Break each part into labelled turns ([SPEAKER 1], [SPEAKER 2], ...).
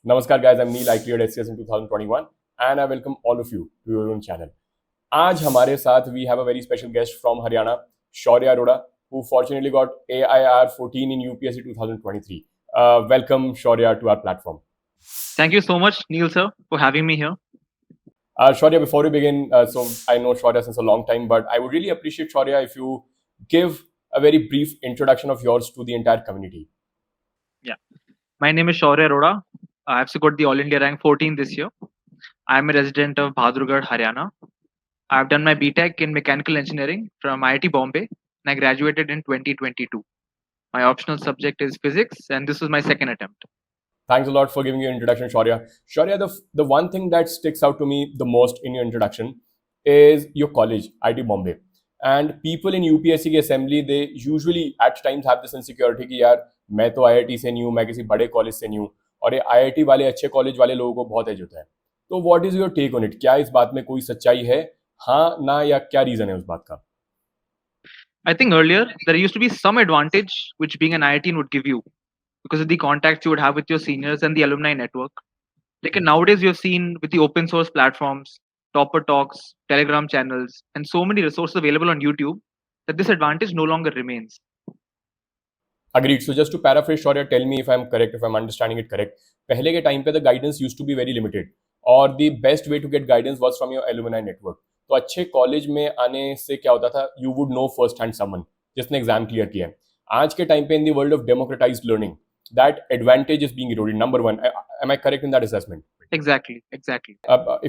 [SPEAKER 1] Namaskar guys, I'm Neil. I cleared SCS in 2021 and I welcome all of you to your own channel. आज हमारे साथ we have a very special guest from Haryana, Shaurya Arora, who fortunately got AIR 14 in UPSC 2023. Welcome Shaurya to our platform.
[SPEAKER 2] Thank you so much, Neil sir, for having me here.
[SPEAKER 1] Shaurya, before we begin, so I know Shaurya since a long time, but I would really appreciate Shaurya if you give a very brief introduction of yours to the entire community.
[SPEAKER 2] Yeah. My name is Shaurya Arora. I have scored the All India rank 14 this year. I am a resident of Bahadurgarh, Haryana. I have done my BTech in Mechanical Engineering from IIT Bombay and I graduated in 2022. My optional subject is physics and this was my second attempt.
[SPEAKER 1] Thanks a lot for giving your introduction, Shaurya. Shaurya, the one thing that sticks out to me the most in your introduction is your college, IIT Bombay. And people in UPSC की assembly, they usually at times have this insecurity कि यार मैं तो IIT से नहीं हूँ, मैं किसी बड़े कॉलेज से नहीं हूँ, और ये IIT वाले अच्छे कॉलेज वाले लोगों को बहुत एज होता है. तो what is your take on it? क्या इस बात में कोई सच्चाई है, हाँ ना, या क्या रीजन है उस बात का?
[SPEAKER 2] I think earlier there used to be some advantage which being an IIT would give you because of the contacts you would have with your seniors and the alumni network. Like nowadays, you've seen with the open source platforms, Topper Talks, Telegram channels, and so many resources available on YouTube that this advantage no longer remains.
[SPEAKER 1] Agreed. So just to paraphrase, Shaurya, tell me if I'm correct, if I'm understanding it correct. पहले के time पे the guidance used to be very limited और the best way to get guidance was from your alumni network. तो अच्छे college में आने से क्या होता था, you would know first hand someone जिसने एग्जाम क्लियर किया है. आज के टाइम पे in the world of democratized learning, that advantage is being eroded. Number one, am I correct in that assessment?
[SPEAKER 2] Exactly.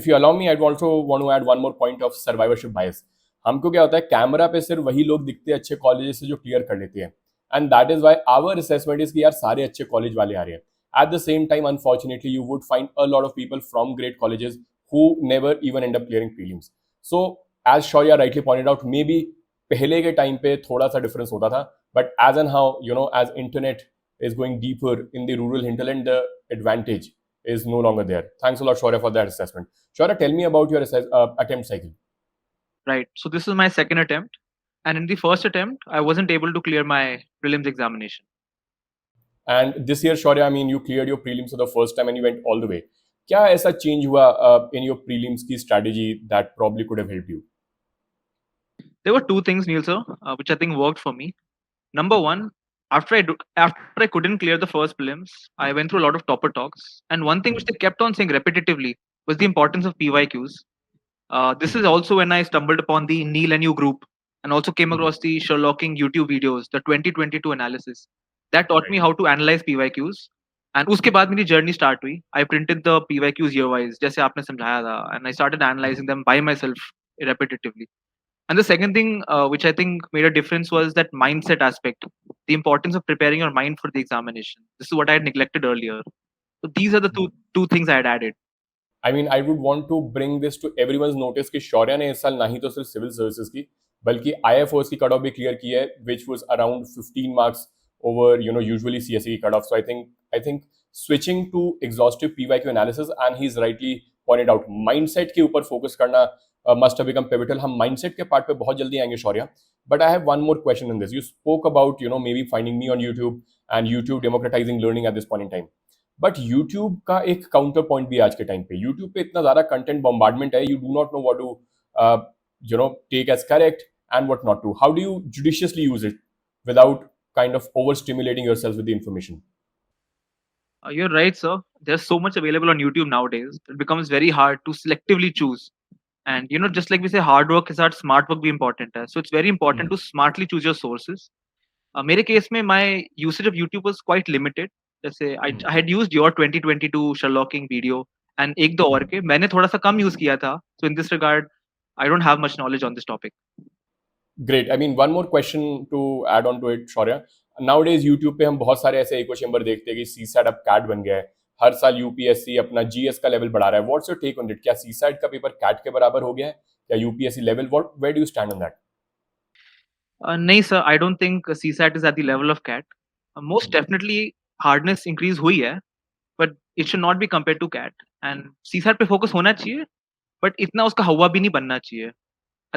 [SPEAKER 1] If you allow me, I'd also want to add one more point of survivorship bias. हमको क्या होता है, camera पे सिर्फ वही लोग दिखते हैं अच्छे कॉलेज से जो क्लियर कर लेते हैं, and that is why our assessment is कि यार सारे अच्छे कॉलेज वाले आ रहे हैं. At the same time, unfortunately, you would find a lot of people from great colleges who never even end up clearing prelims. So, as Shaurya rightly pointed out, maybe पहले के time पे थोड़ा सा difference होता था, but as and how, you know, as internet is going deeper in the rural hinterland, the advantage is no longer there. Thanks a lot, Shaurya, for that assessment. Shaurya, tell me about your attempt cycle.
[SPEAKER 2] Right. So this is my second attempt. And in the first attempt, I wasn't able to clear my prelims examination.
[SPEAKER 1] And this year, Shaurya, I mean, you cleared your prelims for the first time and you went all the way. क्या ऐसा change हुआ in your prelims की strategy that probably could have helped you?
[SPEAKER 2] There were two things, Neil sir, which I think worked for me. Number one, after I couldn't clear the first prelims, I went through a lot of Topper Talks. And one thing which they kept on saying repetitively was the importance of PYQs. This is also when I stumbled upon the Neil and You group and also came across the Sherlocking YouTube videos, the 2022 analysis. That taught me how to analyze PYQs. And उसके बाद मेरी journey start हुई. I printed the PYQs year wise, जैसे आपने समझाया था, and I started analyzing them by myself repetitively. And the second thing, which I think made a difference, was that mindset aspect, the importance of preparing your mind for the examination. This is what I had neglected earlier. So these are the two things I had added.
[SPEAKER 1] I mean, I would want to bring this to everyone's notice कि शौर्या ने इस साल ना ही तो सिर्फ civil services की बल्कि IFOS की कट ऑफ भी क्लियर की है, which was around 15 marks over, you know, usually CSE की cut off. So I think switching to exhaustive PYQ analysis, and he's rightly pointed out, mindset के ऊपर focus करना must have become pivotal. हम mindset के part पे बहुत जल्दी आएंगे Shaurya, but I have one more question in this. You spoke about, you know, maybe finding me on YouTube and YouTube democratizing learning at this point in time. But YouTube का एक counter point भी आज के time पे, YouTube पे इतना ज्यादा content bombardment है, you do not know what to you know take edge correct and what not to. How do you judiciously use it without kind of overstimulating yourself with the information?
[SPEAKER 2] You're right, sir. There's so much available on YouTube nowadays. It becomes very hard to selectively choose. And you know, just like we say, hard work is hard, smart work be important. So it's very important to smartly choose your sources. मेरे case में my usage of YouTube was quite limited. जैसे I had used your 2022 Sherlocking video and एक दो और के मैंने थोड़ा सा कम use किया था. So in this regard, I don't have much knowledge on this topic.
[SPEAKER 1] Great. I mean, one more question to add on to it, Shaurya. Nowadays YouTube पे हम बहुत सारे ऐसे इको चेम्बर देखते हैं कि CSAT अब CAT बन गया है, हर साल UPSC अपना GS का लेवल बढ़ा रहा है. What's your take on it? क्या CSAT का पेपर CAT के बराबर हो गया है या UPSC level? Where do you stand on that?
[SPEAKER 2] नहीं sir, I don't think CSAT is at the level of CAT. Most definitely hardness increase हुई है, but it should not be compared to CAT. And CSAT पे focus होना चाहिए, but इतना उसका हवा भी नहीं बनना चाहिए.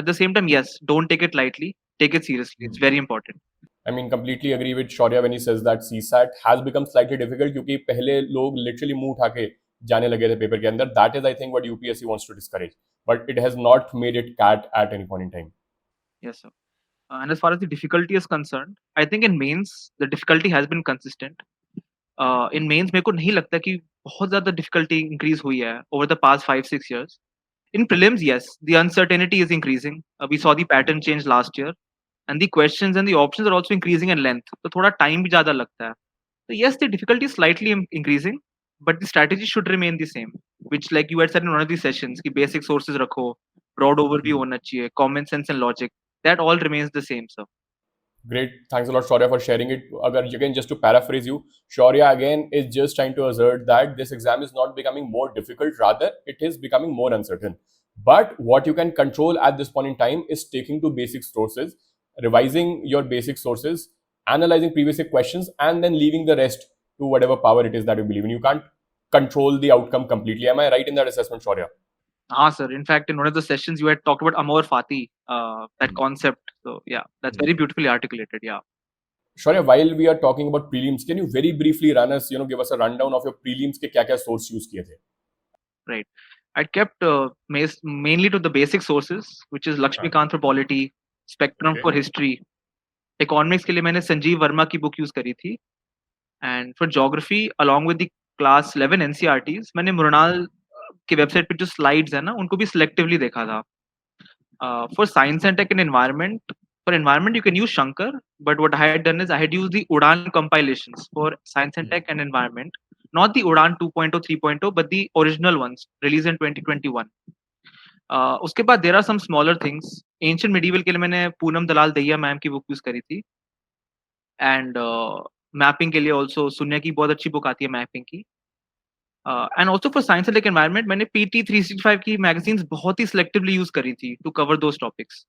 [SPEAKER 2] At the same time, yes, don't take it lightly. Take it seriously. It's very important.
[SPEAKER 1] I mean, completely agree with Shaurya when he says that CSAT has become slightly difficult क्योंकि पहले लोग literally मुंह उठा के जाने लगे थे paper के अंदर. That is, I think, what UPSC wants to discourage. But it has not made it cat at any point in time.
[SPEAKER 2] Yes, sir. And as far as the difficulty is concerned, I think in mains the difficulty has been consistent. In mains मेरे को नहीं लगता कि बहुत ज़्यादा difficulty increase हुई है over the past 5-6 years. In prelims, yes, the uncertainty is increasing. We saw the pattern change last year, and the questions and the options are also increasing in length. तो थोड़ा time भी ज़्यादा लगता है. So yes, the difficulty is slightly increasing, but the strategy should remain the same. Which, like you had said in one of these sessions, कि basic sources रखो, broad overview होना चाहिए, common sense and logic. That all remains the same, sir.
[SPEAKER 1] Great. Thanks a lot, Shaurya, for sharing it. Again, just to paraphrase you, Shaurya again is just trying to assert that this exam is not becoming more difficult, rather, it is becoming more uncertain. But what you can control at this point in time is sticking to basic sources, revising your basic sources, analyzing previous questions, and then leaving the rest to whatever power it is that you believe in. You can't control the outcome completely. Am I right in that assessment, Shaurya?
[SPEAKER 2] Ah, sir. In fact, in one of the sessions, you had talked about Amor Fati, that concept. So yeah, that's very beautifully articulated. Yeah.
[SPEAKER 1] Shaurya, while we are talking about prelims, can you very briefly run us, give us a rundown of your prelims के क्या-क्या source use किए थे?
[SPEAKER 2] Right. I kept mainly to the basic sources, which is Lakshmikant for polity, Spectrum
[SPEAKER 1] Okay.
[SPEAKER 2] for history. Economics के लिए मैंने संजीव वर्मा की book use करी थी. And for geography, along with the class 11 NCRTs, मैंने मृणाल की website पे जो slides है ना, उनको भी selectively देखा था. For science and tech and environment, for environment you can use Shankar, but what I had done is I had used the Udan compilations for science and tech and environment, not the Udan 2.0, 3.0, but the original ones released in 2021. उसके बाद there are some smaller things. Ancient medieval के लिए मैंने पूनम दलाल Dahiya ma'am की book use करी थी, and mapping के लिए also सुन्या की बहुत अच्छी बुक आती है मैपिंग की. And also for science and tech environment, मैंने PT 365 की magazines बहुत ही selectively use करी थी to cover those topics.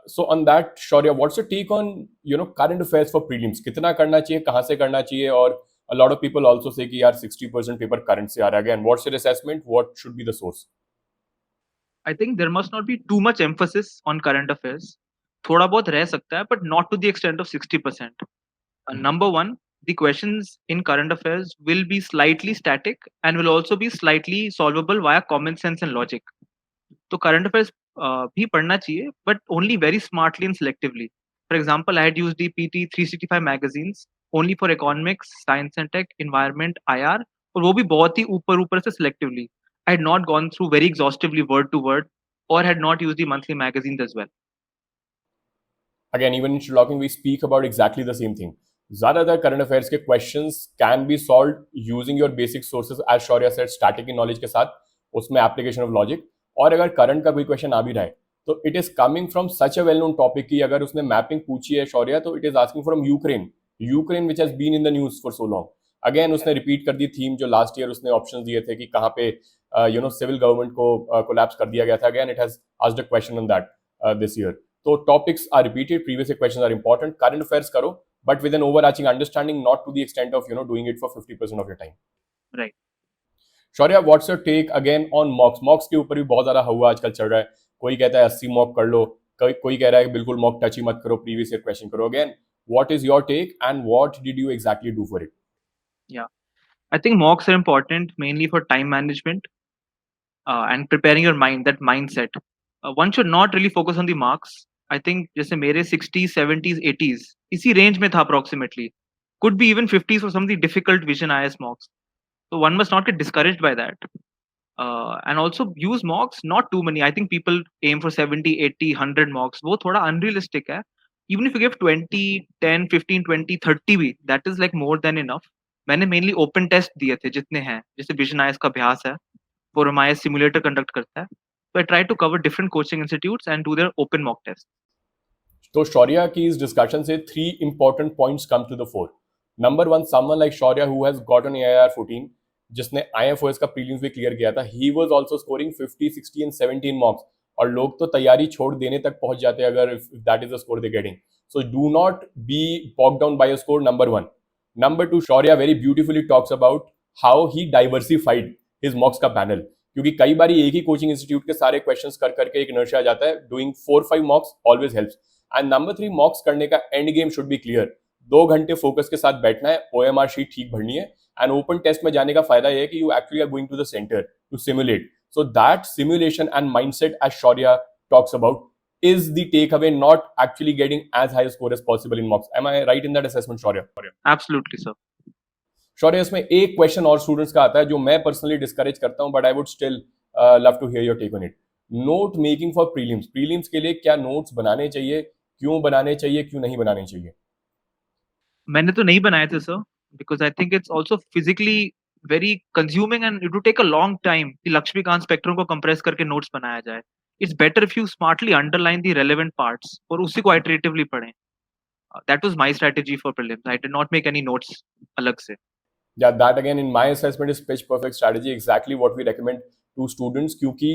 [SPEAKER 1] So on that, Shaurya, what's your take on current affairs for prelims? कितना करना चाहिए, कहाँ से करना चाहिए? और a lot of people also say कि यार 60% paper current से आ रहा है. Again, what's your assessment? What should be the source?
[SPEAKER 2] I think there must not be too much emphasis on current affairs. थोड़ा बहुत रह सकता है, but not to the extent of 60%. Number one, the questions in current affairs will be slightly static and will also be slightly solvable via common sense and logic. तो current affairs भी पढ़ना चाहिए, but only very smartly and selectively. For example, I had used the PT 365 magazines only for economics, science and tech, environment, IR, और वो भी बहुत ही ऊपर से selectively. I had not gone through very exhaustively word to word, or had not used the monthly magazines as well.
[SPEAKER 1] Again, even in Shillocking, we speak about exactly the same thing. ज़्यादातर current affairs के questions can be solved using your basic sources, as Shaurya said, static knowledge के साथ, उसमें application of logic. और अगर current का कोई question आ भी रहा है, तो it is coming from such a well-known topic कि अगर उसने mapping पूछी है Shaurya, तो it is asking from Ukraine which has been in the news for so long. Again, उसने repeat कर दी theme जो last year उसने options दिए थे कि कहाँ पे civil government को collapse कर दिया गया था. Again, it has asked a question on that this year. So topics are repeated, previous questions are important, current affairs karo, but with an overarching understanding, not to the extent of doing it for 50% of your time.
[SPEAKER 2] Right.
[SPEAKER 1] Shaurya, what's your take again on mocks? Mocks के ऊपर भी बहुत ज़्यादा हुआ आजकल चल रहा है. कोई कहता है 80 मॉक कर लो, कोई कह रहा है बिल्कुल मॉक टच ही मत करो, previous year question करो. Again, what is your take and what did you exactly do for it?
[SPEAKER 2] Yeah. I think mocks are important mainly for time management and preparing your mind, that mindset. One should not really focus on the marks. I think जैसे मेरे 60s, 70s, 80s इसी range में था approximately. Could be even 50s for some of the difficult vision IS mocks. So one must not get discouraged by that. And also use mocks, not too many. I think people aim for 70, 80, 100 mocks. वो थोड़ा unrealistic है. Even if you give 20, 10, 15, 20, 30 भी, that is like more than enough. मैंने mainly open test दिए थे जितने हैं, जैसे Vision IS का अभ्यास है, Forum IS simulator conduct करता है. So I try to cover different coaching institutes and do their open mock tests.
[SPEAKER 1] तो शौर्या की इस डिस्कशन से 3 important points come to the fore. Number 1, someone like Shaurya who has got an AIR 14, जिसने IFOS का prelims भी clear किया था, he was also scoring 50, 60 and 17 marks. और लोग तो तैयारी छोड़ देने तक पहुंच जाते हैं अगर if that is the score they're getting. So do not be bogged down by a score, number 1. Number 2, Shaurya very beautifully talks about how he diversified his mocks का panel. क्योंकि कई बार एक ही कोचिंग इंस्टीट्यूट के सारे questions कर करके एक inertia आ जाता है. Doing 4-5 मॉक्स always helps. And number 3, मॉक्स करने का end game should be clear. 2 घंटे फोकस के साथ बैठना है, OMR शीट ठीक भरनी है, एंड ओपन टेस्ट में जाने का फायदा यह है कि you actually are going to the centre to simulate. So that simulation and mindset, as Shaurya talks about, is the takeaway, not actually getting as high a score as possible in mocks. Am I right in that assessment, Shaurya?
[SPEAKER 2] Absolutely, sir.
[SPEAKER 1] Shaurya, इसमें एक question और students का आता है जो मैं personally discourage करता हूं, but I would still love to hear your take on it. Note making for prelims. Prelims के लिए क्या नोट्स बनाने चाहिए, क्यों बनाने चाहिए, क्यों नहीं बनाने चाहिए?
[SPEAKER 2] मैंने तो नहीं बनाए थे, sir, because I think it's also physically very consuming and it would take a long time कि लक्ष्मीकांत स्पेक्ट्रम को कंप्रेस करके नोट्स बनाया जाए. It's better if you smartly underline the relevant parts और उसी को iteratively पढ़ें. That was my strategy for prelims. I did not make any notes अलग से.
[SPEAKER 1] Yeah, that again in my assessment is pitch perfect strategy, exactly what we recommend to students, क्योंकि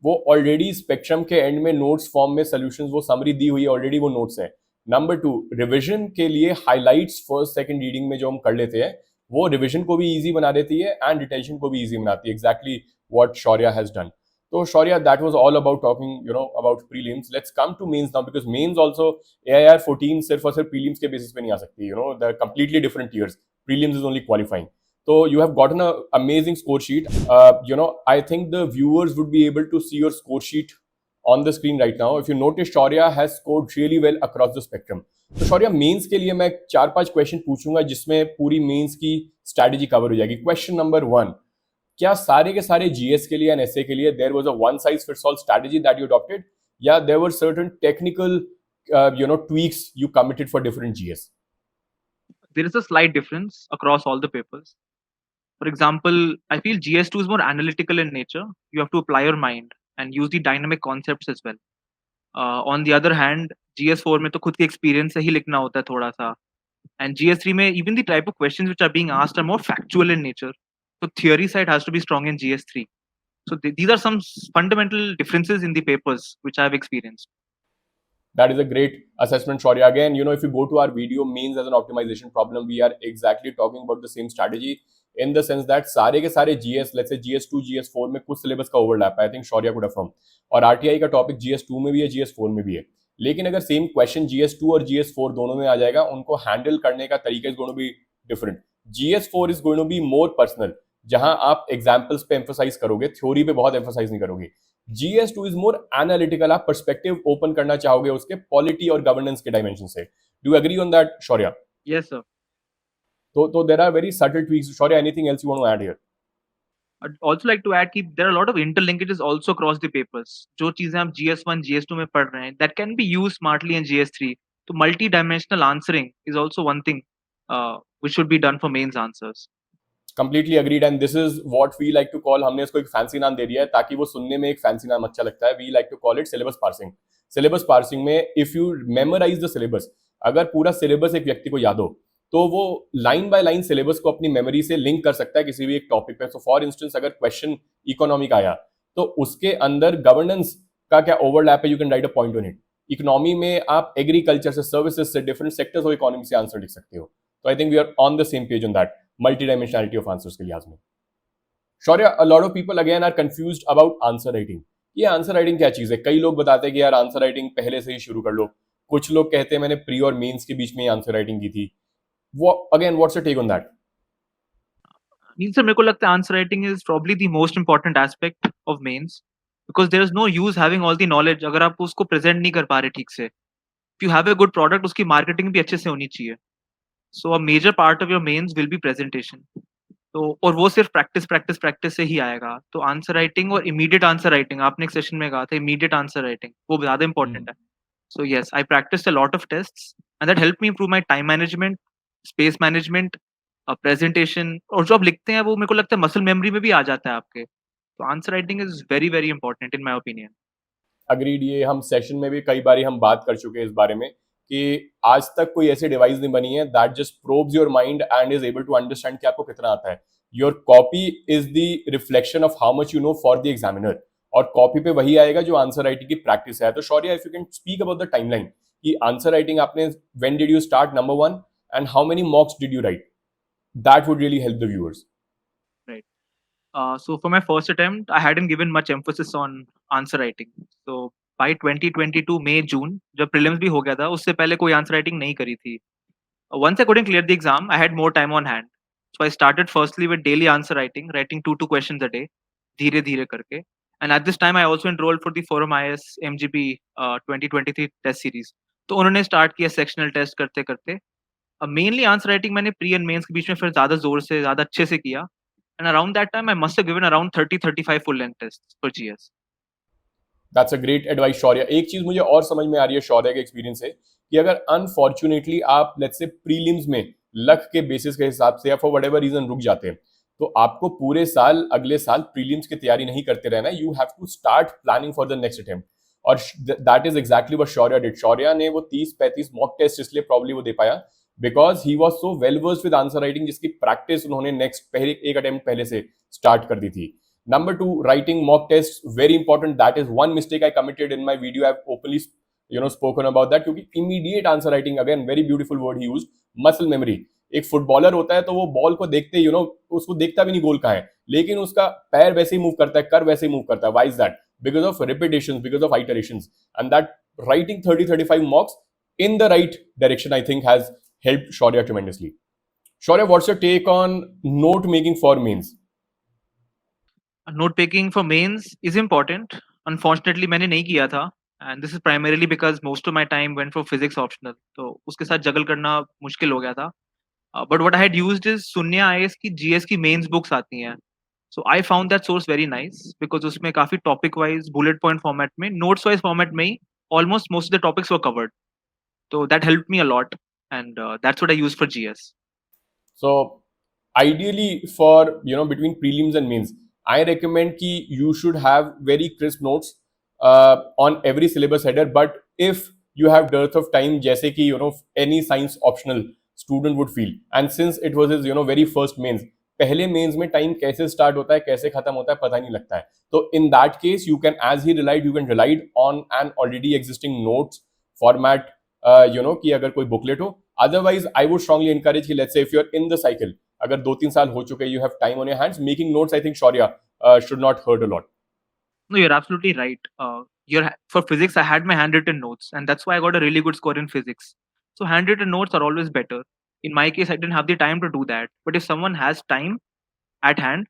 [SPEAKER 1] वो already spectrum के and में notes form में solutions वो summary दी हुई है, ऑलरेडी वो नोट्स हैं. नंबर 2, रिवीजन के लिए हाइलाइट्स फर्स्ट सेकंड रीडिंग में जो हम कर लेते हैं वो रिवीजन को भी इजी बना देती है एंड रिटेंशन को भी इजी बनाती है. Exactly what Shaurya has done. तो Shaurya, that was all about talking about prelims. Let's come to mains now, because mains also AIR 14 सिर्फ और सिर्फ प्रीलिम्स के बेसिस पे नहीं आ सकती. The completely different tears. Prelims is only qualifying. So you have gotten an amazing score sheet. I think the viewers would be able to see your score sheet on the screen right now. If you notice, Shaurya has scored really well across the spectrum. तो Shaurya, mains के लिए मैं 4-5 question पूछूंगा जिसमें पूरी mains की strategy cover हो जाएगी. क्वेश्चन नंबर 1, क्या सारे के सारे GS के लिए एंड SA के लिए there was a one size fits all strategy that you adopted, या there were certain technical tweaks you committed for different GS?
[SPEAKER 2] There is a slight difference across all the papers. For example, I feel GS2 is more analytical in nature. You have to apply your mind and use the dynamic concepts as well. On the other hand, GS4 में तो खुद के experience से ही लिखना होता है थोड़ा सा. And GS3 में even the type of questions which are being asked are more factual in nature. So theory side has to be strong in GS3. So these are some fundamental differences in the papers which I have experienced.
[SPEAKER 1] That is a great assessment, Shaurya. Again, if you go to our video, means as an optimization problem, we are exactly talking about the same strategy in the sense that सारे के सारे GS, let's say GS2, GS4 में कुछ syllabus का overlap है. आई think Shaurya could affirm. और RTI का topic GS2 में भी है, GS4 में भी है. लेकिन अगर सेम क्वेश्चन GS2 और GS4 दोनों में आ जाएगा, उनको हैंडल करने का तरीका is going to be different. GS4 is going to be more personal, जहां आप एग्जाम्पल्स पे एम्फोसाइज करोगे, थ्योरी पे बहुत एम्फोसाइज नहीं करोगे. GS2 इज मोर एनालिटिकल, आप पर्सपेक्टिव ओपन करना चाहोगे उसके पॉलिटी और गवर्नेंस के डायमेंशन से. Do agree on that, Shaurya?
[SPEAKER 2] Yes, sir.
[SPEAKER 1] So there are very subtle tweaks. Shaurya, anything else you want to add here?
[SPEAKER 2] I'd also like to add that there are a lot of interlinkages also across the papers. जो चीजें हम GS1, GS2 में पढ़ रहे हैं, that can be used smartly in GS3. So multi-dimensional answering is also one thing which should be done for mains answers.
[SPEAKER 1] Completely agreed, and this is what we like to call, हमने इसको एक fancy नाम दे दिया है ताकि वो सुनने में एक फैंसी नाम अच्छा लगता है. We like to call it syllabus parsing. Syllabus parsing में if you memorize the syllabus, अगर पूरा syllabus एक व्यक्ति को याद हो तो वो लाइन बाय लाइन सिलेबस को अपनी मेमोरी से लिंक कर सकता है किसी भी एक टॉपिक पे. सो फॉर इंस्टेंस, अगर क्वेश्चन इकोनॉमी का आया तो उसके अंदर गवर्नेंस का क्या ओवरलैप है, you can write a point on it. Economy में आप एग्रीकल्चर से, सर्विसेज से, डिफरेंट सेक्टर्स ऑफ इकोनॉमी से आंसर लिख सकते हो. तो I think we are on the same page on that multi dimensionality of answers के लिहाज में. Shaurya, a lot of people again are confused about answer writing. ये आंसर राइटिंग क्या चीज है? कई लोग बताते हैं कि यार आंसर राइटिंग पहले से ही शुरू कर लो. कुछ लोग कहते हैं मैंने प्री और मेंस के बीच में आंसर राइटिंग की थी. Again, what's your take on that?
[SPEAKER 2] Neil sir, मेरे को लगता है answer writing is probably the most important aspect of mains because there is no use having all the knowledge अगर आप उसको present नहीं कर पा रहे ठीक से. If you have a good product, उसकी marketing भी अच्छे से होनी चाहिए. So a major part of your mains will be presentation. तो और वो सिर्फ प्रैक्टिस से ही आएगा. तो आंसर राइटिंग और इमीडिएट आंसर राइटिंग, आपने एक सेशन में कहा था इमीडिएट आंसर राइटिंग, वो ज्यादा इंपॉर्टेंट है. So yes, I practiced a lot of tests and that helped me improve my time management, space management, presentation, और जो आप लिखते हैं वो मेरे को लगता है मसल मेमोरी में भी आ जाता है आपके. तो answer writing is very very important in my opinion.
[SPEAKER 1] Agreed. ये हम सेशन में भी कई बारी हम बात कर चुके हैं इस बारे में कि आज तक कोई ऐसी डिवाइस नहीं बनी है that just probes your mind and is able to understand कि आपको कितना आता है. Your copy is the reflection of how much you know for the examiner, और कॉपी पे वही आएगा जो आंसर राइटिंग की प्रैक्टिस है. तो Shaurya, if you can speak about the timeline कि आंसर राइटिंग आपने when did you start, number 1, and how many मॉक्स did you right, that would really help the viewers.
[SPEAKER 2] So for my first attempt, I hadn't given much emphasis on answer writing. So by 2022 मई जून जब prelims भी हो गया था, उससे पहले कोई आंसर राइटिंग नहीं करी थी. Once I couldn't clear the exam, I had more time on hand. So I started firstly with daily answer writing, writing 2 questions a day, धीरे धीरे करके. And at this time, I also enrolled for the Forum IS MGP 2023 test series. तो उन्होंने start किया sectional test करते करते. Mainly answer writing मैंने pre and mains के बीच में फिर ज़्यादा जोर से ज़्यादा अच्छे से किया. And around that time, I must have given around 30-35 full length tests for GS.
[SPEAKER 1] That's a great advice Shaurya. एक चीज मुझे और समझ में आ रही है शौर्य के एक्सपीरियंस से कि अगर अनफॉर्चुनेटली आप लेट्स से प्रीलिम्स में लक के बेसिस के हिसाब से या फॉर वट एवर रीजन रुक जाते हैं तो आपको पूरे साल अगले साल प्रीलिम्स की तैयारी नहीं करते रहना. You have to start planning for the next attempt. और that is exactly what Shaurya did. Shaurya ने वो 30-35 मॉक टेस्ट इसलिए प्रॉब्ली वो दे पाया because he was so well versed with answer writing जिसकी प्रैक्टिस उन्होंने नेक्स्ट पहले एक अटेम्प्ट पहले से स्टार्ट कर दी थी. Number two, writing mock tests, very important. That is one mistake I committed in my video. I've openly, spoken about that. क्योंकि immediate answer writing, again, very beautiful word he used, muscle memory. एक footballer होता है तो वो ball को देखते उसको देखता भी नहीं गोल कहाँ है, लेकिन उसका पैर वैसे ही मूव करता है, कर वैसे ही मूव करता है. Why is that? Because of repetitions, because of iterations. And that writing 30-35 mocks in the right direction, I think, has helped Shaurya tremendously. Shaurya, what's your take on note making for mains?
[SPEAKER 2] Note taking for mains is important. Unfortunately, मैंने नहीं किया था. And this is primarily because most of my time went for physics optional. तो उसके साथ जगल करना मुश्किल हो गया था. But what I had used is Sunya IS की GS की mains books आती हैं. So I found that source very nice because उसमें काफी topic wise bullet point format में notes wise format में ही almost most of the topics were covered. So that helped me a lot, and that's what I used for GS.
[SPEAKER 1] So ideally for between prelims and mains, I recommend ki you should have very crisp notes on every syllabus header. But if you have dearth of time, jaise ki any science optional student would feel, and since it was his very first mains, पहले mains में time कैसे start होता है कैसे खत्म होता है पता नहीं लगता है. तो in that case you can as he relied you can relied on an already existing notes format कि अगर कोई बुकलेट हो. Otherwise I would strongly encourage कि let's say if you are in the cycle, अगर 2-3 साल हो चुके you have time on your hands, making notes I think Shaurya should not hurt a lot.
[SPEAKER 2] No, you're absolutely right. For physics, I had my handwritten notes, and that's why I got a really good score in physics. So handwritten notes are always better. In my case, I didn't have the time to do that. But if someone has time at hand,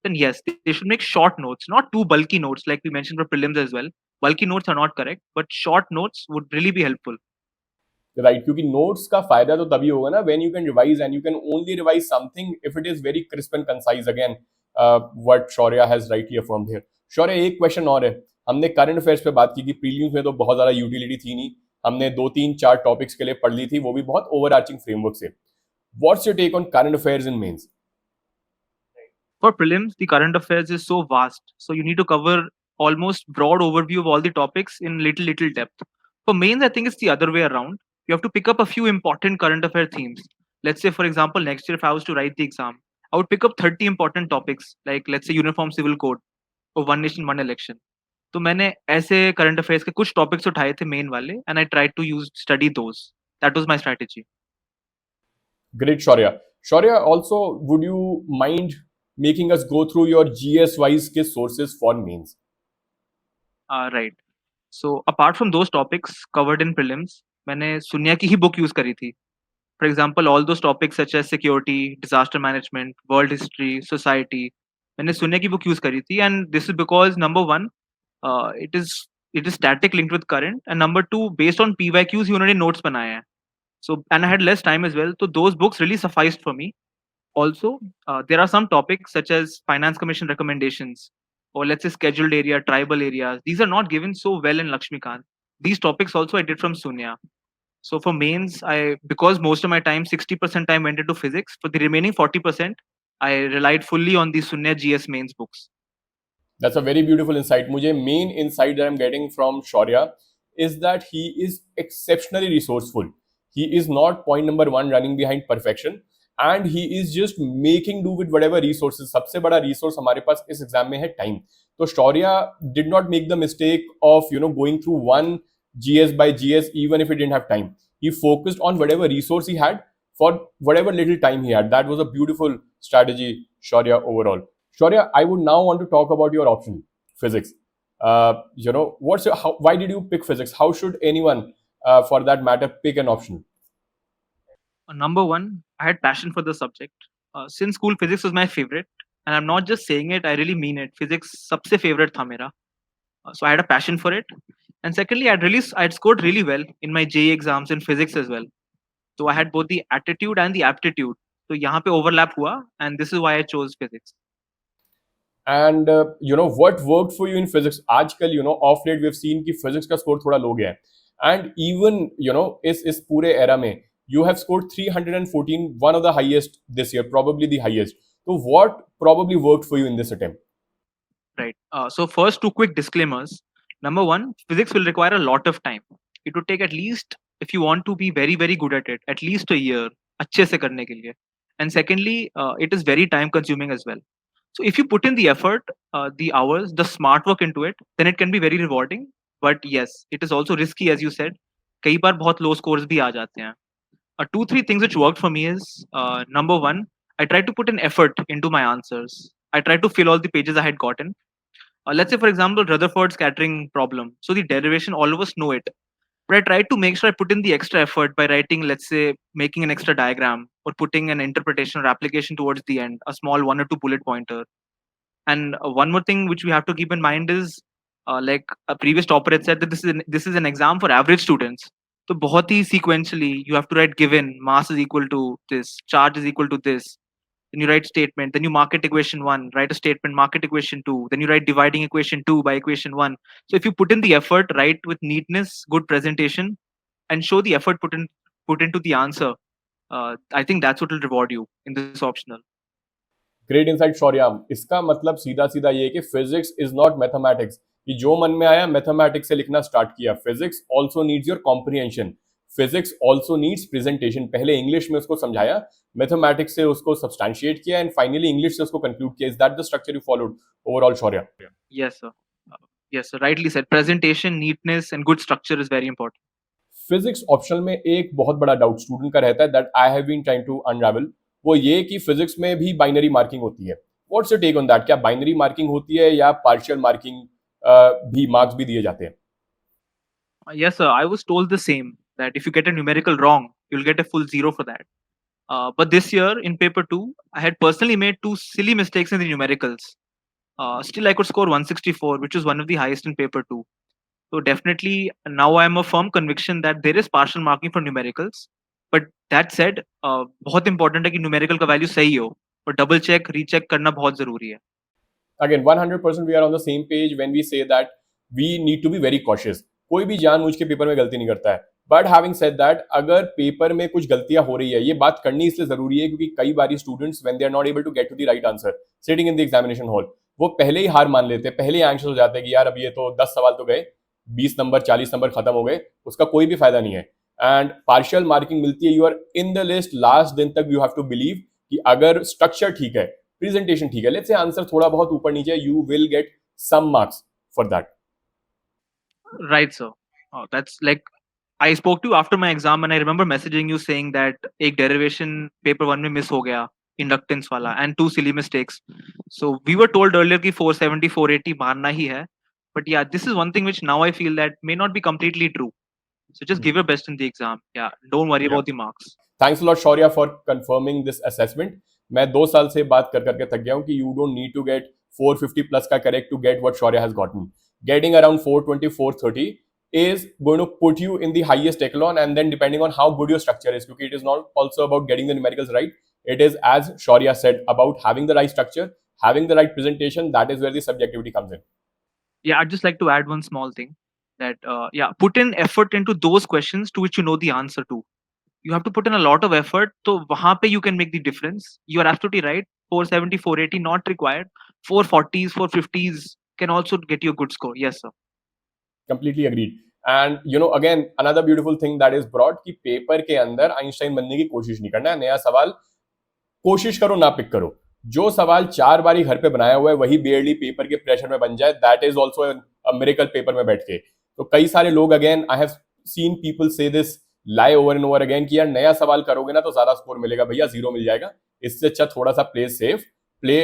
[SPEAKER 2] then yes, they should make short notes, not too bulky notes like we mentioned for prelims as well. Bulky notes are not correct, but short notes would really be helpful.
[SPEAKER 1] Right, क्योंकि notes का फायदा तो तभी होगा ना when you can revise, and you can only revise something if it is very crisp and concise. Again what Shaurya has rightly affirmed here. Shaurya, एक question और है. हमने करंट अफेयर्स पे बात की कि प्रीलिम्स में तो बहुत ज्यादा यूटिलिटी थी नहीं, हमने 2-3-4 टॉपिक्स के लिए पढ़ ली थी, वो भी बहुत ओवरआर्चिंग फ्रेमवर्क से. What's your take on current affairs in mains?
[SPEAKER 2] For prelims, the current affairs is so vast, so you need to cover almost broad overview of all the topics in little depth. For mains, I think it's the other way around. You have to pick up a few important current affair themes. Let's say, for example, next year if I was to write the exam, I would pick up 30 important topics, like let's say Uniform Civil Code or One Nation One Election. तो मैंने ऐसे current affairs के कुछ topics उठाए थे main वाले, and I tried to study those. That was my strategy.
[SPEAKER 1] Great, Shaurya. Shaurya, also, would you mind making us go through your GS wise के sources for mains?
[SPEAKER 2] Right. So apart from those topics covered in prelims, मैंने सुनिया की ही book use करी थी. For example, all those topics such as security, disaster management, world history, society, मैंने सुनिया की book use करी थी, and this is because number one, it is static linked with current, and number two, based on PYQs ही उन्होंने notes बनाए हैं. So and I had less time as well, so those books really sufficed for me. Also, there are some topics such as Finance Commission recommendations, or let's say scheduled area, tribal areas. These are not given so well in Lakshmikant. These topics also I did from Sunya. So for mains, because most of my time, 60% time went into physics, for the remaining 40%, I relied fully on the Sunya GS mains books.
[SPEAKER 1] That's a very beautiful insight. मुझे main insight that I'm getting from Shaurya is that he is exceptionally resourceful. He is not point number one running behind perfection, and he is just making do with whatever resources. सबसे बड़ा resource हमारे पास इस exam में है time. तो Shaurya did not make the mistake of going through one GS by GS even if he didn't have time. He focused on whatever resource he had for whatever little time he had. That was a beautiful strategy, Shaurya, overall. Shaurya, I would now want to talk about your option, physics. Why did you pick physics? How should anyone, for that matter, pick an option?
[SPEAKER 2] Number one, I had passion for the subject. Since school, physics was my favorite, and I'm not just saying it; I really mean it. Physics सबसे favorite था मेरा. So I had a passion for it. And secondly, I'd scored really well in my JEE exams in physics as well. So I had both the attitude and the aptitude. So यहाँ पे overlap हुआ, and this is why I chose physics.
[SPEAKER 1] And what worked for you in physics? आजकल off late we've seen कि physics का score थोड़ा low गया है. And even इस पूरे era में you have scored 314, one of the highest this year, probably the highest. So what probably worked for you in this attempt?
[SPEAKER 2] Right. So first, two quick disclaimers. Number one, physics will require a lot of time. It would take at least, if you want to be very very good at it, at least a year अच्छे से करने के लिए. And secondly, it is very time consuming as well. So if you put in the effort, the hours, the smart work into it, then it can be very rewarding. But yes, it is also risky, as you said. कई बार बहुत low scores भी आ जाते हैं. Two three things which worked for me is number one, I tried to put an effort into my answers. I tried to fill all the pages I had gotten. Let's say, for example, Rutherford scattering problem. So the derivation, all of us know it. But I tried to make sure I put in the extra effort by writing, let's say, making an extra diagram or putting an interpretation or application towards the end, a small one or two bullet pointer. And one more thing which we have to keep in mind is, like a previous topper had said, that this is an exam for average students. So बहुत ही sequentially, you have to write given, mass is equal to this, charge is equal to this. Then you write statement, then you market equation 1, write a statement, market equation 2, then you write dividing equation 2 by equation 1. So if you put in the effort, write with neatness, good presentation, and show the effort put into the answer, I think that's what will reward you in this optional.
[SPEAKER 1] Great insight Shauryam. इसका मतलब सीधा सीधा ये है कि physics is not mathematics, कि जो मन में आया मैथमेटिक्स से लिखना स्टार्ट किया. Physics also needs your comprehension, physics also needs presentation. पहले इंग्लिश में उसको समझाया, मैथमेटिक्स से उसको सब्सटैंशिएट किया, एंड फाइनली इंग्लिश से उसको कंक्लूड किया. Is that the structure you followed overall, Shaurya?
[SPEAKER 2] Yes, sir. Yes, sir. Rightly said. Presentation, neatness, and good structure is very important.
[SPEAKER 1] Physics optional में एक बहुत बड़ा डाउट स्टूडेंट का रहता है, that I have been trying to unravel. वो ये कि फिजिक्स में भी बाइनरी मार्किंग होती है. What's your take on that? क्या बाइनरी मार्किंग होती है या पार्शियल मार्किंग भी मार्क्स भी दिए जाते हैं?
[SPEAKER 2] Yes, sir. I was told the same, that if you get a numerical wrong, you'll get a full zero for that. But this year in paper two, I had personally made two silly mistakes in the numericals. Still, I could score 164, which was one of the highest in paper two. So definitely, now I am a firm conviction that there is partial marking for numericals. But that said, बहुत important है कि numerical का value सही हो, और double check, recheck करना बहुत जरूरी है.
[SPEAKER 1] Again, 100% we are on the same page when we say that we need to be very cautious. कोई भी जानबूझ के पेपर में गलती नहीं करता है. बट हैविंग सेड दैट, अगर पेपर में कुछ गलतियां हो रही है, ये बात करनी इसलिए जरूरी है क्योंकि कई बार students when they are not able to get to the right answer sitting in the examination hall, वो पहले ही हार मान लेते हैं, पहले ही एंग्शियस हो जाते हैं कि यार अब ये तो 10 सवाल तो गए, 20 नंबर 40 नंबर खत्म हो गए, उसका कोई भी फायदा नहीं है. एंड पार्शियल मार्किंग मिलती है, you are in the list last दिन तक. यू हैव टू बिलीव कि अगर स्ट्रक्चर ठीक है, प्रेजेंटेशन ठीक है, लेट्स से आंसर थोड़ा बहुत ऊपर नीचे, you will get some marks for that.
[SPEAKER 2] Right, sir. That's like, I spoke to you after my exam and I remember messaging you saying that एक derivation paper 1 में miss हो गया, inductance वाला, and two silly mistakes. So we were told earlier कि 470 480 मारना ही है. But yeah, this is one thing which now I feel that may not be completely true. So just give your best in the exam. Yeah, don't worry about the marks.
[SPEAKER 1] Thanks lot Shaurya for confirming this assessment. मैं 2 साल से बात कर करके थक गया हूं कि you don't need to get 450 plus का correct to get what Shaurya has gotten. Getting around 420 430 is going to put you in the highest echelon, and then depending on how good your structure is, because it is not also about getting the numericals right, it is, as Shaurya said, about having the right structure, having the right presentation. That is where the subjectivity comes in.
[SPEAKER 2] Yeah, I'd just like to add one small thing, that yeah, put in effort into those questions to which you know the answer to. You have to put in a lot of effort, so वहाँ पे you can make the difference. You are absolutely right. 470 480 not required. 440s 450s can also get you a good score. Yes, sir.
[SPEAKER 1] Completely agreed. And again, another beautiful thing that is brought कि paper के अंदर Einstein बनने की कोशिश नहीं करना है. नया सवाल कोशिश करो ना पिक करो. जो सवाल 4 बार ही घर पे बनाया हुआ है वही बेयरली पेपर के प्रेशर में बन जाए, that is also a miracle paper में बैठ के. तो कई सारे लोग, again I have seen people say this lie over and over again कि यार नया सवाल करोगे ना तो ज्यादा स्कोर मिलेगा. भैया 0 मिल जाएगा. इससे अच्छा थोड़ा सा play safe, play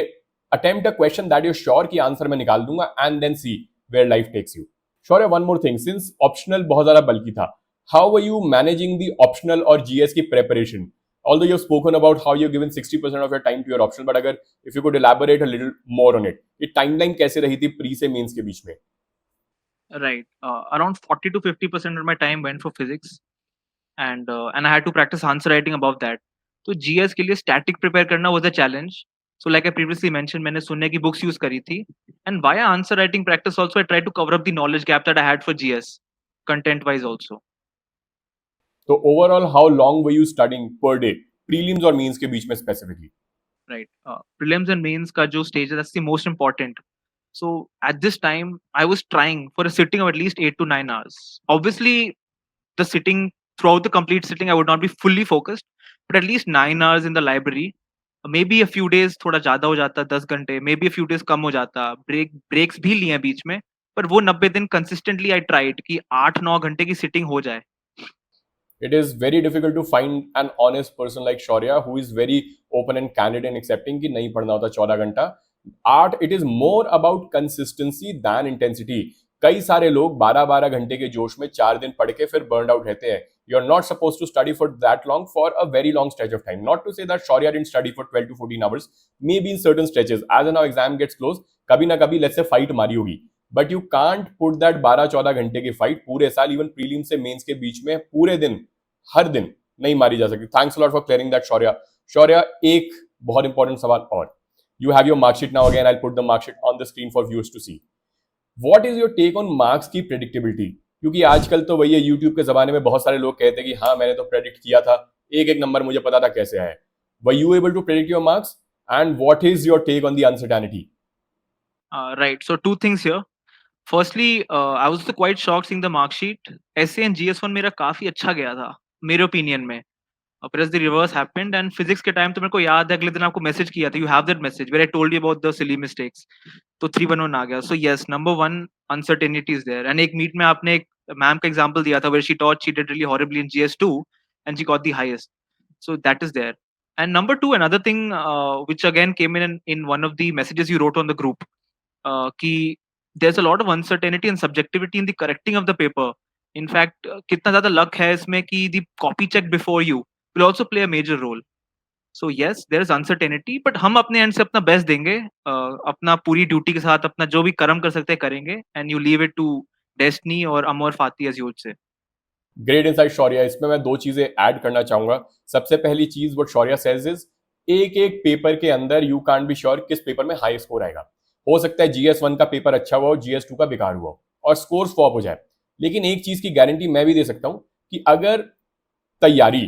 [SPEAKER 1] attempt a question that you sure कि आंसर मैं निकाल दूंगा, and then see where life takes you. Shaurya, one more thing, since optional बहुत ज़्यादा bulky था, how were you managing the optional or GS की preparation? Although you've spoken about how you've given 60% of your time to your optional, but अगर if you could elaborate a little more on it, ये timeline कैसे रही थी pre से mains के बीच में?
[SPEAKER 2] Right. Around 40 to 50% of my time went for physics, and I had to practice answer writing above that. तो GS के लिए स्टैटिक प्रिपेयर करना was a challenge. So like I previously mention, मैंने सुनने की बुक्स यूज करी थी, and via answer writing practice also I try to cover up the knowledge gap that I had for GS content wise also.
[SPEAKER 1] तो overall, how long were you studying per day? Prelims और mains के बीच में specifically?
[SPEAKER 2] Right. Prelims and mains का जो stage है, that's the most important. So at this time, I was trying for a sitting of at least 8 to 9 hours. Obviously, the sitting throughout the complete sitting, I would not be fully focused, but at least 9 hours in the library. Maybe a few days थोड़ा ज़्यादा हो जाता, 10 घंटे, maybe a few days कम हो जाता, breaks भी लिए हैं बीच में, पर वो 90 दिन consistently I tried कि 8-9 घंटे की sitting हो जाए.
[SPEAKER 1] It is very difficult to find an honest person like Shaurya who is very open and candid in accepting कि नहीं पढ़ना होता 14 घंटा. Art, it is more about consistency than intensity. कई सारे लोग 12-12 घंटे के जोश में 4 दिन पढ़ के फिर burned out रहते हैं. You are not supposed to study for that long for a very long stretch of time. Not to say that Shaurya didn't study for 12 to 14 hours. Maybe in certain stretches. As and now exam gets close, कभी ना कभी let's say fight मारी होगी. But you can't put that 12-14 घंटे की fight पूरे साल, even prelim से मेंस के बीच में पूरे दिन, हर दिन नहीं मारी जा सकती. Thanks lot for clearing that Shaurya. Shaurya, एक बहुत इंपॉर्टेंट सवाल और. You have your marksheet now, again I put the marksheet on the screen for viewers to see. What is your take on marks की प्रेडिक्टेबिलिटी? क्योंकि आजकल तो वही है, यूट्यूब के जमाने में बहुत सारे लोग कहते हैं कि हाँ मैंने तो प्रेडिक्ट किया था, एक एक नंबर मुझे पता था कैसे आए. Were you able to predict your marks, and what is your take on the uncertainty?
[SPEAKER 2] Right. So two things here. Firstly, I was quite shocked seeing the mark sheet. SA and GS1 मेरा काफी अच्छा गया था मेरे opinion में. Whereas the reverse happened, and physics के time तो मेरे को याद है अगले दिन आपको मैसेज किया था. You have that message where I told you about the silly mistakes. तो 311 आ गया. So yes, number one, uncertainty is there. And एक मीट में आपने एक मैम का एग्जांपल दिया था where she taught she did really horribly in GS2 and she got the highest. So that is there. And number two, another thing which again came in one of the messages you wrote on the group, कि there's a lot of uncertainty and subjectivity in the correcting of the paper. In fact, कितना ज़्यादा luck है इसमें कि the copy check before you will also play a major role. So yes, there is uncertainty, but हम अपने end से अपना best देंगे, अपना पूरी ड्यूटी के साथ अपना जो भी कर्म कर सकते हैं करेंगे, and you leave it to destiny और अमर फाती as you would say.
[SPEAKER 1] Great insight Shaurya. इसमें मैं दो चीजें ऐड करना चाहूंगा. सबसे पहली चीज व्हाट शौर्या सेज इज, एक एक पेपर के अंदर यू कांट बी श्योर किस पेपर में हाई स्कोर आएगा. हो सकता है GS1 का पेपर अच्छा हुआ हो, GS2 का बेकार हुआ हो और स्कोर स्वॉप हो जाए. लेकिन एक चीज की गारंटी मैं भी दे सकता हूं कि अगर तैयारी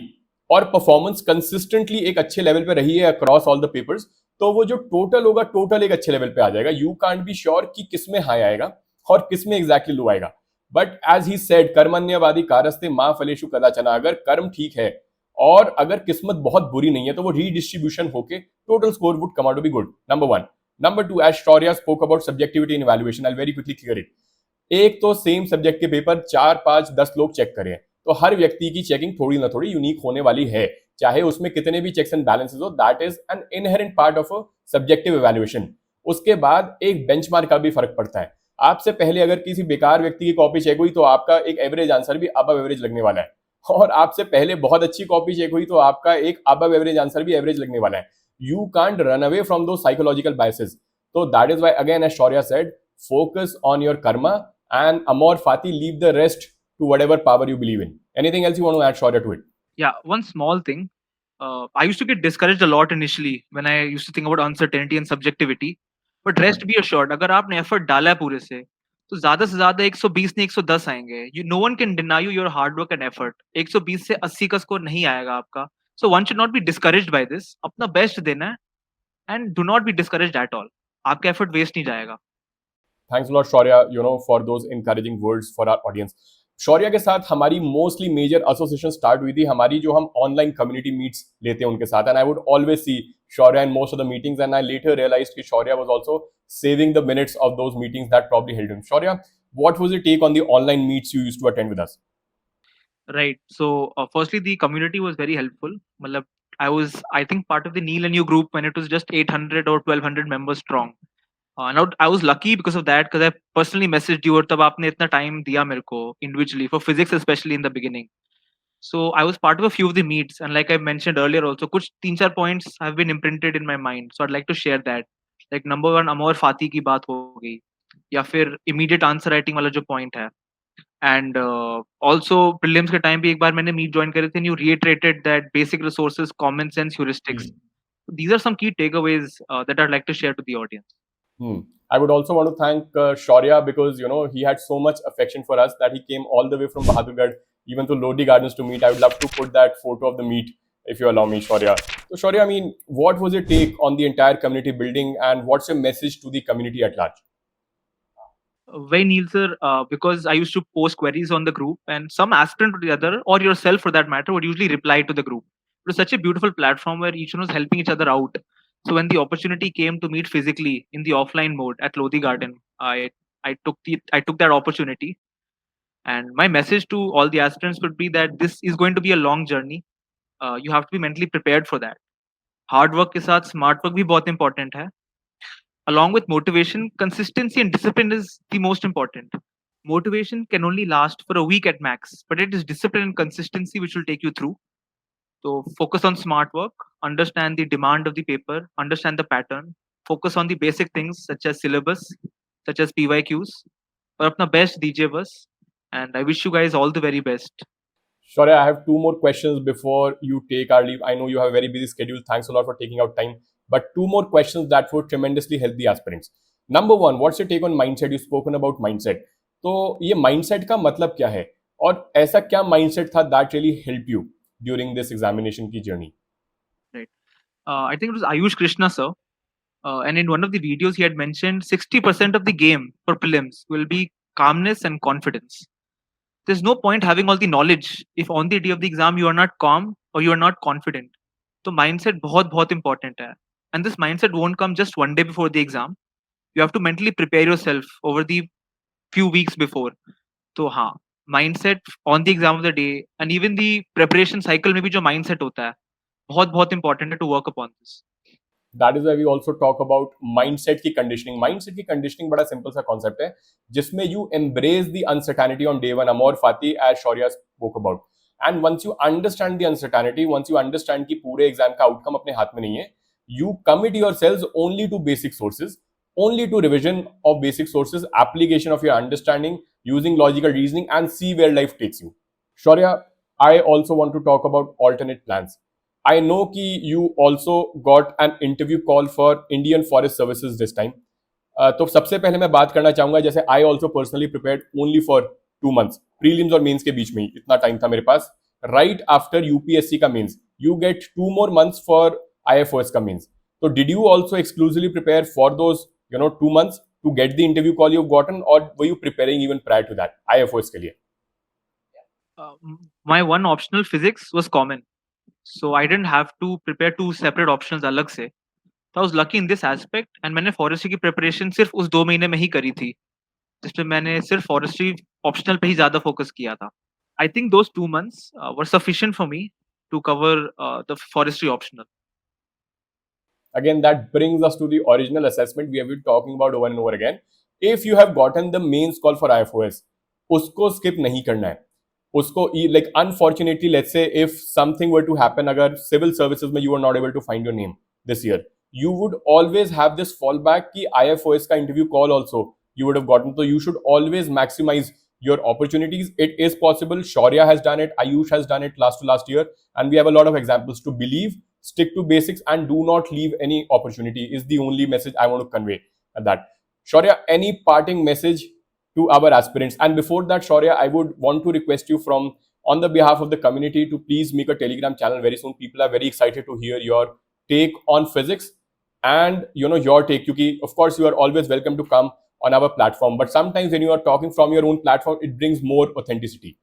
[SPEAKER 1] और परफॉर्मेंस कंसिस्टेंटली एक अच्छे लेवल पे रही है अक्रॉस ऑल द पेपर्स, तो वो जो टोटल होगा टोटल एक अच्छे लेवल पे आ जाएगा. यू कांट बी श्योर कि किस में हाई आएगा और किस में एग्जैक्टली लो आएगा. बट एज ही सेड, कर्मण्यवादी कारस्ते मां फलेशु कदाचना. अगर कर्म ठीक है और अगर किस्मत बहुत बुरी नहीं है तो वो रीडिस्ट्रीब्यूशन होके total score would come out to be good. Number one. Number two, as Shaurya spoke about subjectivity in evaluation, I very quickly clear it. एक तो सेम सब्जेक्ट के पेपर 4-5-10 लोग चेक करें, तो हर व्यक्ति की चेकिंग थोड़ी ना थोड़ी यूनिक होने वाली है, चाहे उसमें कितने भी चेक्स एंड बैलेंसेस हो. That is an inherent part of a subjective evaluation. उसके बाद एक बेंचमार्क का भी फर्क पड़ता है. आपसे पहले अगर किसी बेकार व्यक्ति की कॉपी चेक हुई तो आपका एक एवरेज आंसर भी अबव एवरेज लगने वाला है, और आपसे पहले बहुत अच्छी कॉपी चेक हुई तो आपका एक अबव एवरेज आंसर भी एवरेज लगने वाला है. You can't run away from दो साइकोलॉजिकल बायसेस. तो that is why again as Shaurya said, focus on your karma and amor fati, leave the rest to whatever power you believe in. Anything else you want to add, Shaurya, to it?
[SPEAKER 2] Yeah, one small thing. I used to get discouraged a lot initially when I used to think about uncertainty and subjectivity. But rest be assured, अगर आपने effort डाला है पूरे से, तो ज़्यादा से ज़्यादा 120 नहीं 110 आएंगे. No one can deny you your hard work and effort. 120 से 80 का स्कोर नहीं आएगा आपका. So one should not be discouraged by this. अपना बेस्ट देना है and do not be discouraged at all. आपका effort waste नहीं जाएगा.
[SPEAKER 1] Thanks a lot, Shaurya, for those encouraging words for our audience. Shaurya के साथ हमारी मोस्टली मेजर एसोसिएशन स्टार्ट हुई थी हमारी जो हम ऑनलाइन कम्युनिटी मीट्स लेते हैं उनके साथ, and I would always see Shaurya in most of the meetings, and I later realised कि Shaurya was also saving the minutes of those meetings that probably helped him. Shaurya, what was your take on the online meets you used to attend with us?
[SPEAKER 2] Right. So, firstly, the community was very helpful. Matlab, I was, I think, part of the Neil and You group when it was just 800 or 1200 members strong. And I was lucky because of that, because I personally messaged you और तब आपने इतना time दिया मेरे को individually for physics, especially in the beginning. So I was part of a few of the meets, and like I mentioned earlier, also कुछ 3-4 points have been imprinted in my mind. So I'd like to share that. Like number one, अमोर फाती की बात हो गई, या फिर immediate answer writing वाला जो point है. And also prelims के time भी एक बार मैंने meet join करे थे, and you reiterated that basic resources, common sense, heuristics. These are some key takeaways that I'd like to share to the audience.
[SPEAKER 1] I would also want to thank Shaurya because he had so much affection for us that he came all the way from Bahadurgarh, even to Lodi Gardens to meet. I would love to put that photo of the meet if you allow me, Shaurya. So, Shaurya, I mean, what was your take on the entire community building, and what's your message to the community at large?
[SPEAKER 2] Very Neil sir, because I used to post queries on the group, and some aspirant or the other, or yourself for that matter, would usually reply to the group. It was such a beautiful platform where each one was helping each other out. So when the opportunity came to meet physically in the offline mode at Lodi Garden, I took that opportunity. And my message to all the aspirants would be that this is going to be a long journey. You have to be mentally prepared for that. Hard work के साथ smart work भी बहुत important है. Along with motivation, consistency and discipline is the most important. Motivation can only last for a week at max, but it is discipline and consistency which will take you through. So focus on smart work, understand the demand of the paper, understand the pattern, focus on the basic things such as syllabus, such as PYQs, और अपना best दीजिए बस. And I wish you guys all the very best.
[SPEAKER 1] Shaurya, I have two more questions before you take our leave. I know you have a very busy schedule. Thanks a lot for taking out time. But two more questions that would tremendously help the aspirants. Number one, what's your take on mindset? You've spoken about mindset. तो ये mindset का मतलब क्या है? और ऐसा क्या mindset था that really helped you during this examination की journey?
[SPEAKER 2] Right. I think it was Ayush Krishna, sir. And in one of the videos, he had mentioned 60% of the game for prelims will be calmness and confidence. There's no point having all the knowledge if on the day of the exam you are not calm or you are not confident. So mindset बहुत बहुत important है. And this mindset won't come just one day before the exam. You have to mentally prepare yourself over the few weeks before. तो हाँ, mindset on the exam of the day and even the preparation cycle में भी जो mindset होता है बहुत बहुत important है to work upon this.
[SPEAKER 1] That is why we also talk about mindset की conditioning. Mindset की conditioning बड़ा simple सा concept है जिसमें you embrace the uncertainty on day one. Amor Fati, as Shaurya spoke about. And once you understand the uncertainty, once you understand कि पूरे exam का outcome अपने हाथ में नहीं है, you commit yourselves only to basic sources, only to revision of basic sources, application of your understanding, using logical reasoning, and see where life takes you. Shaurya, I also want to talk about alternate plans. I know कि you also got an interview call for Indian Forest Services this time. तो सबसे पहले मैं बात करना चाहूंगा जैसे I also personally prepared only for 2 months prelims और mains के बीच में ही इतना टाइम था मेरे पास. Right after UPSC का mains, you get 2 more months for IFOS का mains. So did you also exclusively prepare for those 2 months to get the interview call you've gotten, or were you preparing even prior to that IFOS के लिए?
[SPEAKER 2] My one optional physics was common, so I didn't have to prepare two separate options अलग से. So I was lucky in this aspect, and मैंने forestry की preparation सिर्फ उस 2 महीने में ही करी थी, जिसमें मैंने सिर्फ forestry optional पे ही ज़्यादा focus किया था. I think those 2 months were sufficient for me to cover the forestry optional.
[SPEAKER 1] Again, that brings us to the original assessment we have been talking about over and over again. If you have gotten the mains call for IFOS, उसको skip नहीं करना है. उसको like unfortunately, let's say if something were to happen, अगर civil services में you were not able to find your name this year, you would always have this fallback कि IFOS का interview call also you would have gotten. So you should always maximize your opportunities. It is possible. Shaurya has done it. Ayush has done it last year, and we have a lot of examples to believe. Stick to basics and do not leave any opportunity is the only message I want to convey at that. Shaurya, any parting message to our aspirants? And before that, Shaurya, I would want to request you from on the behalf of the community to please make a Telegram channel very soon. People are very excited to hear your take on physics and your take. Because of course you are always welcome to come on our platform, but sometimes when you are talking from your own platform, it brings more authenticity.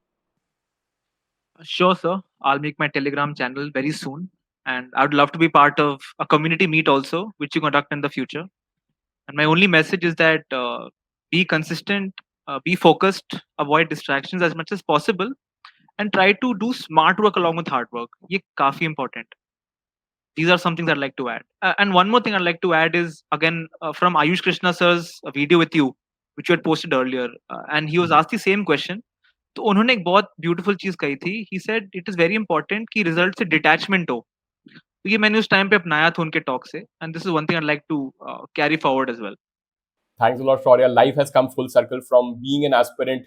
[SPEAKER 2] Sure, sir. I'll make my Telegram channel very soon, and I would love to be part of a community meet also, which you conduct in the future. And my only message is that be consistent, be focused, avoid distractions as much as possible, and try to do smart work along with hard work. ये काफी important. these are some things I'd like to add. And one more thing I'd like to add is again from Ayush Krishna sir's video with you, which you had posted earlier, and he was asked the same question. तो उन्होंने एक बहुत beautiful चीज कही थी. He said it is very important कि result से detachment हो. तो ये मैंने उस टाइम पे अपनाया था उनके टॉक से, and this is one thing I like to carry forward as well.
[SPEAKER 1] Thanks a lot, Shaurya. Life has come full circle from being an aspirant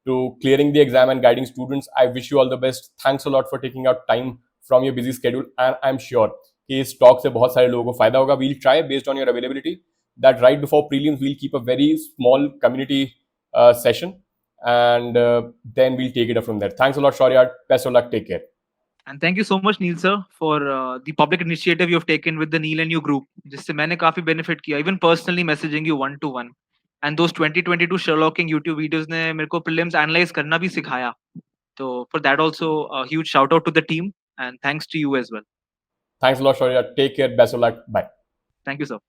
[SPEAKER 1] to clearing the exam and guiding students. I wish you all the best. Thanks a lot for taking out time from your busy schedule. And I'm sure कि इस talk से बहुत सारे लोगों को फायदा होगा. We'll try based on your availability that right before prelims we'll keep a very small community session and then we'll take it up from there. Thanks a lot, Shaurya. Best of luck. Take care.
[SPEAKER 2] And thank you so much, Neil sir, for the public initiative you have taken with the Neil and You group, जिससे मैंने काफी benefit किया, even personally messaging you one to one. And those 2022 Sherlocking YouTube videos ने मेरे को prelims analyze करना भी सिखाया. So for that also a huge shout out to the team and thanks to you as well.
[SPEAKER 1] Thanks a lot, Shaurya. Take care. Best of luck. Bye.
[SPEAKER 2] Thank you, sir.